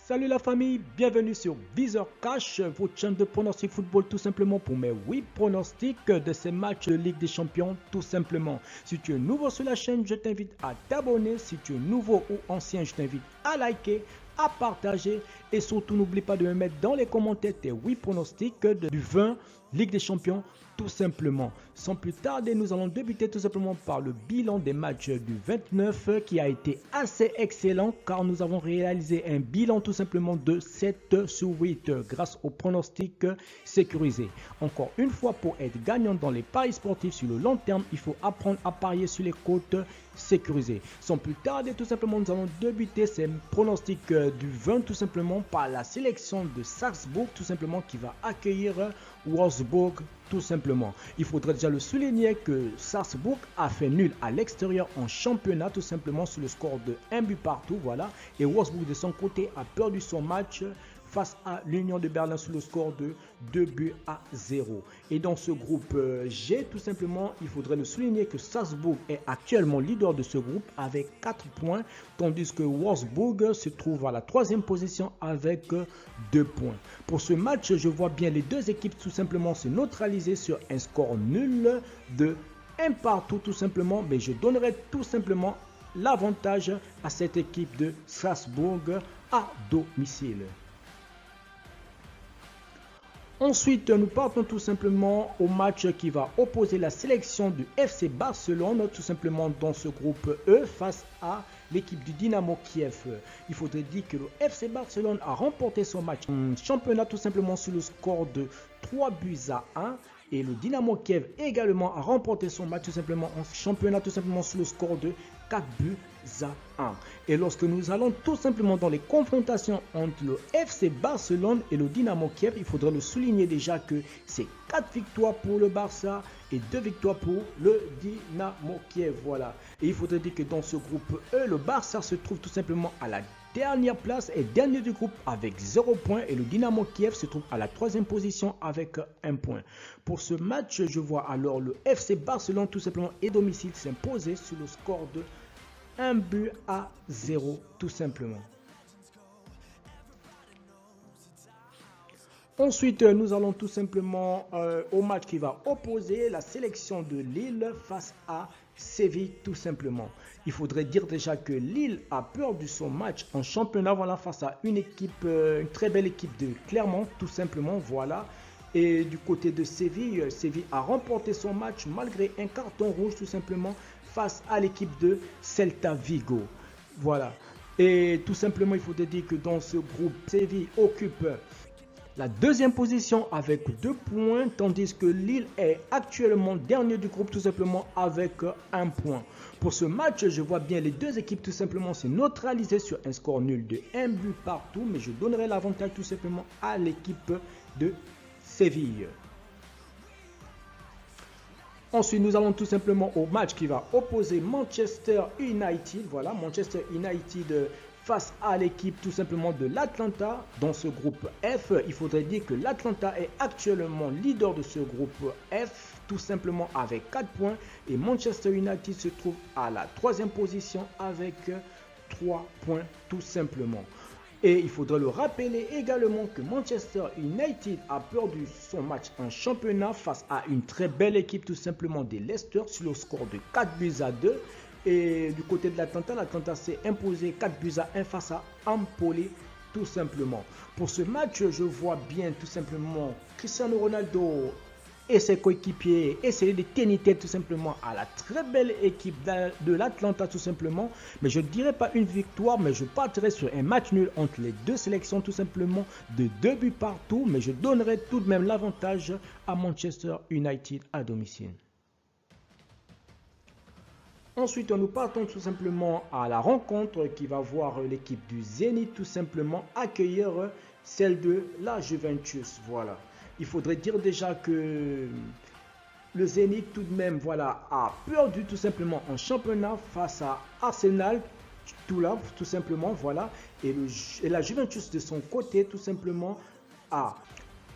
Salut la famille, bienvenue sur Visor Cash, votre chaîne de pronostic football tout simplement pour mes 8 pronostics de ces matchs de Ligue des Champions tout simplement. Si tu es nouveau sur la chaîne, je t'invite à t'abonner. Si tu es nouveau ou ancien, je t'invite à liker, à partager et surtout n'oublie pas de me mettre dans les commentaires tes 8 pronostics du 20 Ligue des Champions tout simplement. Sans plus tarder, nous allons débuter tout simplement par le bilan des matchs du 29 qui a été assez excellent car nous avons réalisé un bilan tout simplement de 7 sur 8 grâce aux pronostics sécurisés. Encore une fois, pour être gagnant dans les paris sportifs sur le long terme, il faut apprendre à parier sur les cotes sécurisées. Sans plus tarder, tout simplement, nous allons débuter ces pronostics du 20 tout simplement par la sélection de Salzbourg tout simplement qui va accueillir Wolfsburg tout simplement. Il faudrait déjà le souligner que Salzbourg a fait nul à l'extérieur en championnat tout simplement sur le score de 1 but partout, voilà. Et Wolfsburg de son côté a perdu son match face à l'Union de Berlin sur le score de 2 buts à 0. Et dans ce groupe G, tout simplement, il faudrait le souligner que Salzbourg est actuellement leader de ce groupe avec 4 points, tandis que Wolfsburg se trouve à la 3e position avec 2 points. Pour ce match, je vois bien les deux équipes tout simplement se neutraliser sur un score nul de 1 partout tout simplement, mais je donnerai tout simplement l'avantage à cette équipe de Salzbourg à domicile. Ensuite, nous partons tout simplement au match qui va opposer la sélection du FC Barcelone, tout simplement dans ce groupe E, face à l'équipe du Dynamo Kiev. Il faudrait dire que le FC Barcelone a remporté son match en championnat tout simplement sur le score de 3 buts à 1. Et le Dynamo Kiev également a remporté son match tout simplement en championnat tout simplement sur le score de 4 buts à 1. Et lorsque nous allons tout simplement dans les confrontations entre le FC Barcelone et le Dynamo Kiev, il faudrait le souligner déjà que c'est 4 victoires pour le Barça et 2 victoires pour le Dynamo Kiev. Voilà. Et il faudrait dire que dans ce groupe E, le Barça se trouve tout simplement à la dernière place et dernier du groupe avec 0 points et le Dynamo Kiev se trouve à la 3e position avec 1 point. Pour ce match, je vois alors le FC Barcelone tout simplement et domicile s'imposer sur le score de 1 but à 0 tout simplement. Ensuite, nous allons tout simplement au match qui va opposer la sélection de Lille face à Séville tout simplement. Il faudrait dire déjà que Lille a perdu son match en championnat voilà, face à une équipe, une très belle équipe de Clermont tout simplement. Voilà. Et du côté de Séville, Séville a remporté son match malgré un carton rouge tout simplement face à l'équipe de Celta Vigo. Voilà. Et tout simplement, il faudrait dire que dans ce groupe, Séville occupe la 2e position avec 2 points, tandis que Lille est actuellement dernier du groupe tout simplement avec 1 point. Pour ce match, je vois bien les deux équipes tout simplement se neutraliser sur un score nul de 1 but partout, mais je donnerai l'avantage tout simplement à l'équipe de Séville. Ensuite, nous allons tout simplement au match qui va opposer Manchester United. Voilà, Manchester United face à l'équipe tout simplement de l'Atlanta dans ce groupe F. Il faudrait dire que l'Atlanta est actuellement leader de ce groupe F tout simplement avec 4 points et Manchester United se trouve à la 3e position avec 3 points tout simplement. Et il faudrait le rappeler également que Manchester United a perdu son match en championnat face à une très belle équipe tout simplement de Leicester sur le score de 4 buts à 2. Et du côté de l'Atlanta, l'Atlanta s'est imposé 4 buts à 1 face à Empoli tout simplement. Pour ce match, je vois bien tout simplement Cristiano Ronaldo et ses coéquipiers essayer de tenir tête tout simplement à la très belle équipe de l'Atlanta tout simplement. Mais je ne dirais pas une victoire, mais je partirai sur un match nul entre les deux sélections tout simplement de 2 buts partout. Mais je donnerai tout de même l'avantage à Manchester United à domicile. Ensuite, nous partons tout simplement à la rencontre qui va voir l'équipe du Zénith tout simplement accueillir celle de la Juventus. Voilà. Il faudrait dire déjà que le Zénith tout de même voilà, a perdu tout simplement en championnat face à Arsenal tout simplement. Voilà. Et la Juventus de son côté tout simplement a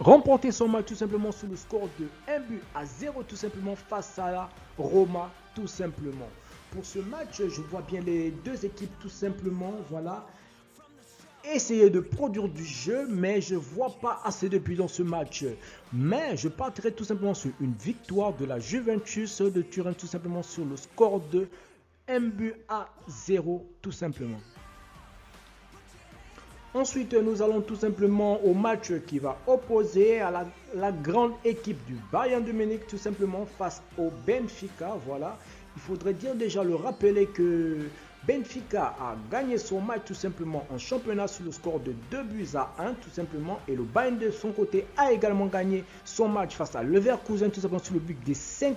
remporté son match tout simplement sous le score de 1 but à 0 tout simplement face à la Roma tout simplement. Pour ce match, je vois bien les deux équipes tout simplement, voilà, essayer de produire du jeu, mais je ne vois pas assez de buts dans ce match. Mais je partirai tout simplement sur une victoire de la Juventus de Turin, tout simplement sur le score de 1-0, tout simplement. Ensuite, nous allons tout simplement au match qui va opposer à la grande équipe du Bayern de Munich, tout simplement face au Benfica. Voilà, il faudrait dire déjà le rappeler que Benfica a gagné son match tout simplement en championnat sur le score de 2-1 tout simplement. Et le Bayern de son côté a également gagné son match face à Leverkusen tout simplement sur le but des 5-1.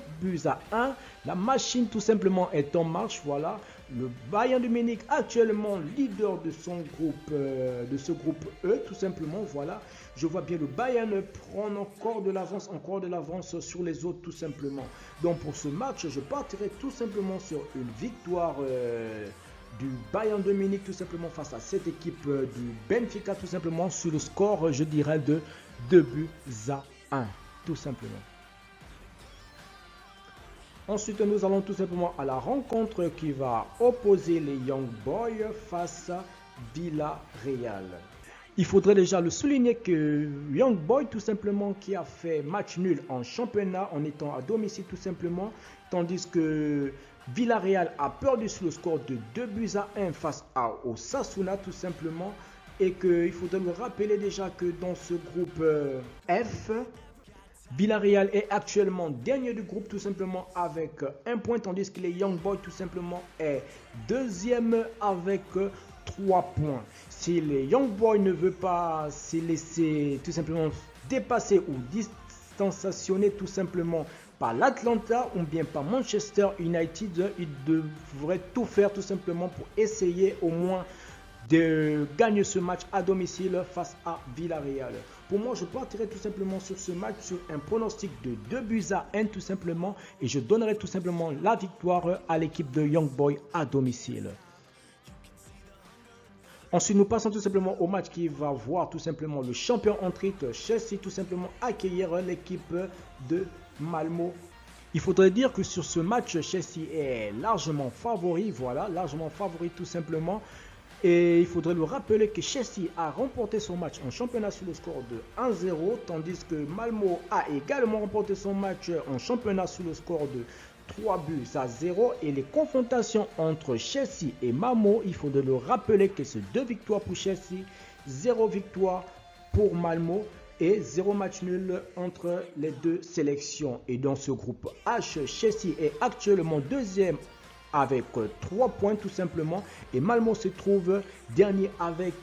La machine tout simplement est en marche. Voilà, le Bayern de Munich actuellement leader de son groupe, de ce groupe E tout simplement. Voilà, je vois bien le Bayern prendre encore de l'avance sur les autres tout simplement. Donc pour ce match, je partirai tout simplement sur une victoire du Bayern de Munich tout simplement face à cette équipe du Benfica tout simplement sur le score, je dirais, de 2-1 tout simplement. Ensuite, nous allons tout simplement à la rencontre qui va opposer les Young Boys face à Villarreal. Il faudrait déjà le souligner que Young Boys tout simplement qui a fait match nul en championnat en étant à domicile tout simplement, tandis que Villarreal a perdu sur le score de 2-1 face à Osasuna tout simplement, et qu'il faudrait le rappeler déjà que dans ce groupe F, Villarreal est actuellement dernier du groupe tout simplement avec 1 point, tandis que les Young Boys tout simplement est deuxième avec 3 points. Si les Young Boys ne veulent pas se laisser tout simplement dépasser ou distanciationner tout simplement par l'Atlanta ou bien par Manchester United, ils devraient tout faire tout simplement pour essayer au moins de gagner ce match à domicile face à Villarreal. Pour moi, je partirai tout simplement sur ce match sur un pronostic de 2-1 tout simplement, et je donnerai tout simplement la victoire à l'équipe de Young Boys à domicile. Ensuite, nous passons tout simplement au match qui va voir tout simplement le champion en titre Chelsea tout simplement accueillir l'équipe de Malmo. Il faudrait dire que sur ce match, Chelsea est largement favori, voilà, largement favori tout simplement. Et il faudrait le rappeler que Chelsea a remporté son match en championnat sur le score de 1-0, tandis que Malmo a également remporté son match en championnat sur le score de 3-0. Et les confrontations entre Chelsea et Malmo, il faudrait le rappeler que c'est 2 victoires pour Chelsea, 0 victoire pour Malmo et 0 match nul entre les deux sélections. Et dans ce groupe H, Chelsea est actuellement deuxième avec 3 points tout simplement, et Malmo se trouve dernier avec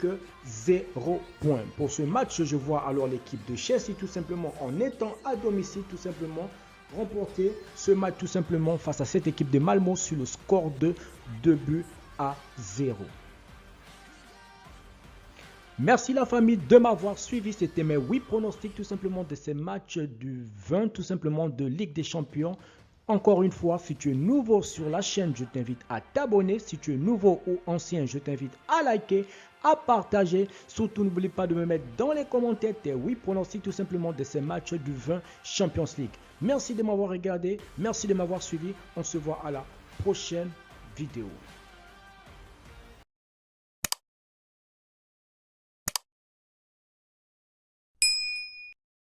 0 points. Pour ce match, je vois alors l'équipe de Chelsea tout simplement, en étant à domicile tout simplement, remporter ce match tout simplement face à cette équipe de Malmo sur le score de 2-0. Merci la famille de m'avoir suivi. C'était mes 8 pronostics tout simplement de ces matchs du 20 tout simplement de Ligue des Champions. Encore une fois, si tu es nouveau sur la chaîne, je t'invite à t'abonner. Si tu es nouveau ou ancien, je t'invite à liker, à partager. Surtout, n'oublie pas de me mettre dans les commentaires tes 8 pronostics tout simplement de ces matchs du 20 Champions League. Merci de m'avoir regardé, merci de m'avoir suivi. On se voit à la prochaine vidéo.